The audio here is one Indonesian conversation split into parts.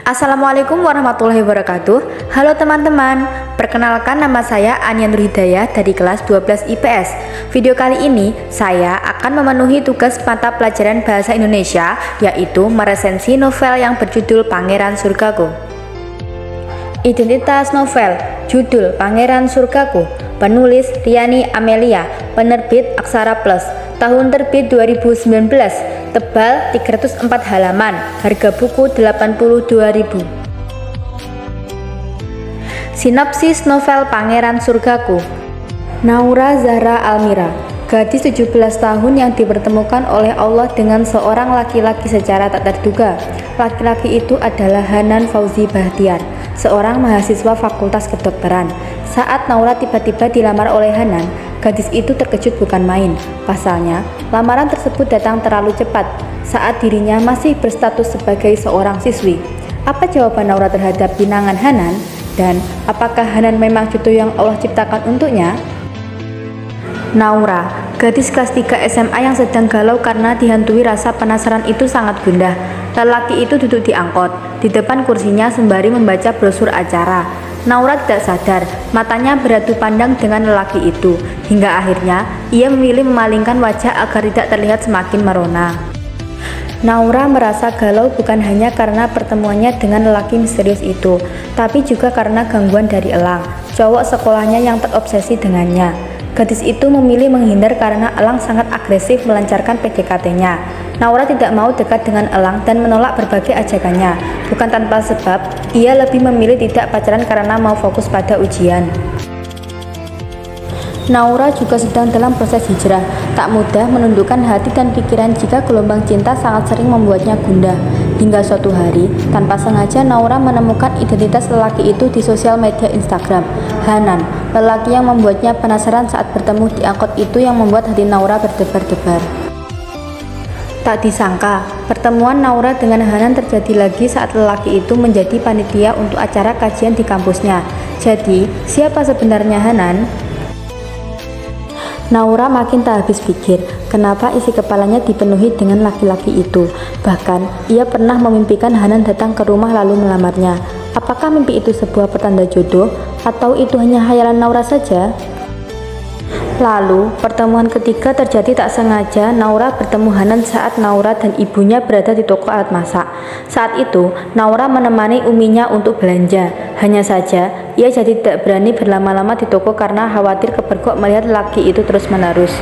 Assalamualaikum warahmatullahi wabarakatuh. Halo teman-teman, perkenalkan nama saya Ania Nur Hidayah dari kelas 12 IPS. Video kali ini saya akan memenuhi tugas mata pelajaran Bahasa Indonesia, yaitu meresensi novel yang berjudul Pangeran Surgaku. Identitas novel, judul Pangeran Surgaku, penulis Riani Amelia, penerbit Aksara Plus, tahun terbit 2019, tebal 304 halaman, harga buku 82.000. Sinopsis novel Pangeran Surgaku. Naura Zahra Almira, gadis 17 tahun yang dipertemukan oleh Allah dengan seorang laki-laki secara tak terduga. Laki-laki itu adalah Hanan Fauzi Bahtiar, seorang mahasiswa Fakultas Kedokteran. Saat Naura tiba-tiba dilamar oleh Hanan, gadis itu terkejut bukan main. Pasalnya, lamaran tersebut datang terlalu cepat saat dirinya masih berstatus sebagai seorang siswi. Apa jawaban Naura terhadap pinangan Hanan? Dan apakah Hanan memang jodoh yang Allah ciptakan untuknya? Naura, gadis kelas 3 SMA yang sedang galau karena dihantui rasa penasaran itu sangat gundah. Lelaki itu duduk di angkot, di depan kursinya sembari membaca brosur acara. Naura tidak sadar, matanya beradu pandang dengan lelaki itu, hingga akhirnya ia memilih memalingkan wajah agar tidak terlihat semakin merona. Naura merasa galau bukan hanya karena pertemuannya dengan lelaki misterius itu, tapi juga karena gangguan dari Elang, cowok sekolahnya yang terobsesi dengannya. Gadis itu memilih menghindar karena Elang sangat agresif melancarkan PDKT-nya. Naura tidak mau dekat dengan Elang dan menolak berbagai ajakannya. Bukan tanpa sebab, ia lebih memilih tidak pacaran karena mau fokus pada ujian. Naura juga sedang dalam proses hijrah, tak mudah menundukkan hati dan pikiran jika gelombang cinta sangat sering membuatnya gundah. Hingga suatu hari, tanpa sengaja Naura menemukan identitas lelaki itu di sosial media Instagram. Hanan, lelaki yang membuatnya penasaran saat bertemu di angkot itu yang membuat hati Naura berdebar-debar. Tak disangka, pertemuan Naura dengan Hanan terjadi lagi saat lelaki itu menjadi panitia untuk acara kajian di kampusnya. Jadi, siapa sebenarnya Hanan? Naura makin tak habis pikir, kenapa isi kepalanya dipenuhi dengan laki-laki itu. Bahkan, ia pernah memimpikan Hanan datang ke rumah lalu melamarnya. Apakah mimpi itu sebuah pertanda jodoh, atau itu hanya khayalan Naura saja? Lalu, pertemuan ketiga terjadi tak sengaja. Naura bertemu Hanan saat Naura dan ibunya berada di toko alat masak. Saat itu, Naura menemani uminya untuk belanja. Hanya saja, ia jadi tidak berani berlama-lama di toko karena khawatir kepergok melihat laki itu terus-menerus.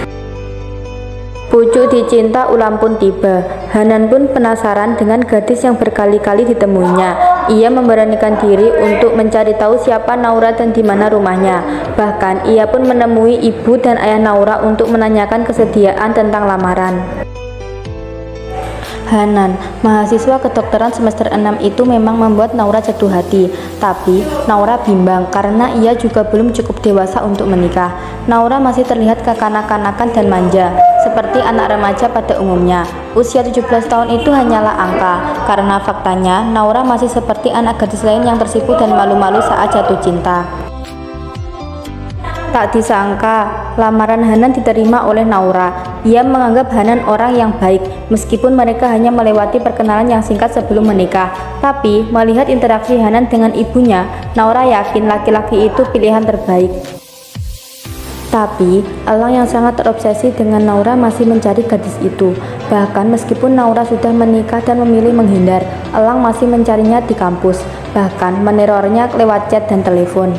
Pucuk dicinta ulam pun tiba. Hanan pun penasaran dengan gadis yang berkali-kali ditemuinya. Ia memberanikan diri untuk mencari tahu siapa Naura dan di mana rumahnya. Bahkan ia pun menemui ibu dan ayah Naura untuk menanyakan kesediaan tentang lamaran. Hanan, mahasiswa kedokteran semester 6 itu memang membuat Naura jatuh hati. Tapi Naura bimbang karena ia juga belum cukup dewasa untuk menikah. Naura masih terlihat kekanak-kanakan dan manja, seperti anak remaja pada umumnya. Usia 17 tahun itu hanyalah angka, karena faktanya Naura masih seperti anak gadis lain yang tersipu dan malu-malu saat jatuh cinta. Tak disangka, lamaran Hanan diterima oleh Naura. Ia menganggap Hanan orang yang baik, meskipun mereka hanya melewati perkenalan yang singkat sebelum menikah. Tapi, melihat interaksi Hanan dengan ibunya, Naura yakin laki-laki itu pilihan terbaik. Tapi, Elang yang sangat terobsesi dengan Naura masih mencari gadis itu. Bahkan meskipun Naura sudah menikah dan memilih menghindar, Elang masih mencarinya di kampus, bahkan menerornya lewat chat dan telepon.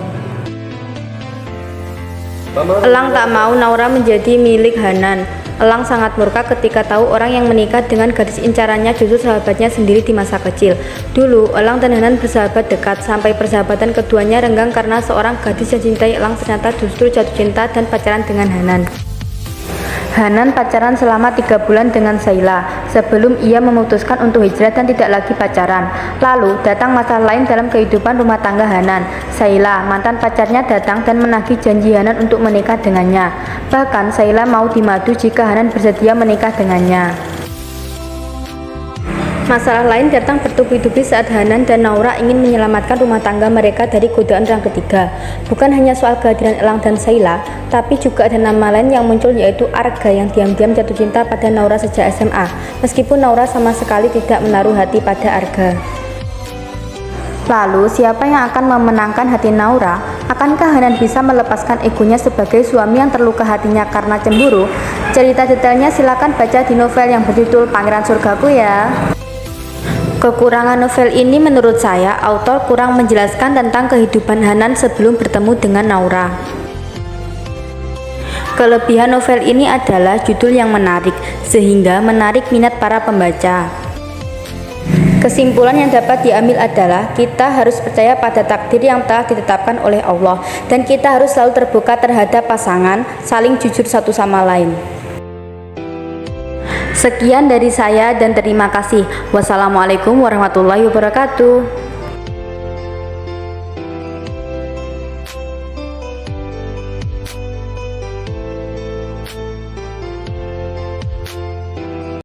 Elang tak mau Naura menjadi milik Hanan. Elang sangat murka ketika tahu orang yang menikah dengan gadis incarannya justru sahabatnya sendiri di masa kecil. Dulu, Elang dan Hanan bersahabat dekat, sampai persahabatan keduanya renggang karena seorang gadis yang cintai Elang ternyata justru jatuh cinta dan pacaran dengan Hanan. Hanan pacaran selama 3 bulan dengan Saila sebelum ia memutuskan untuk hijrah dan tidak lagi pacaran. Lalu datang masalah lain dalam kehidupan rumah tangga Hanan. Saila, mantan pacarnya, datang dan menagih janji Hanan untuk menikah dengannya. Bahkan Saila mau dimadu jika Hanan bersedia menikah dengannya. Masalah lain datang bertubi-tubi saat Hanan dan Naura ingin menyelamatkan rumah tangga mereka dari godaan orang ketiga. Bukan hanya soal kehadiran Elang dan Saila, tapi juga ada nama lain yang muncul, yaitu Arga yang diam-diam jatuh cinta pada Naura sejak SMA, meskipun Naura sama sekali tidak menaruh hati pada Arga. Lalu, siapa yang akan memenangkan hati Naura? Akankah Hanan bisa melepaskan egonya sebagai suami yang terluka hatinya karena cemburu? Cerita detailnya silakan baca di novel yang berjudul Pangeran Surgaku ya. Kekurangan novel ini menurut saya, autor kurang menjelaskan tentang kehidupan Hanan sebelum bertemu dengan Naura. Kelebihan novel ini adalah judul yang menarik, sehingga menarik minat para pembaca. Kesimpulan yang dapat diambil adalah kita harus percaya pada takdir yang telah ditetapkan oleh Allah, dan kita harus selalu terbuka terhadap pasangan, saling jujur satu sama lain. Sekian dari saya dan terima kasih. Wassalamualaikum warahmatullahi wabarakatuh.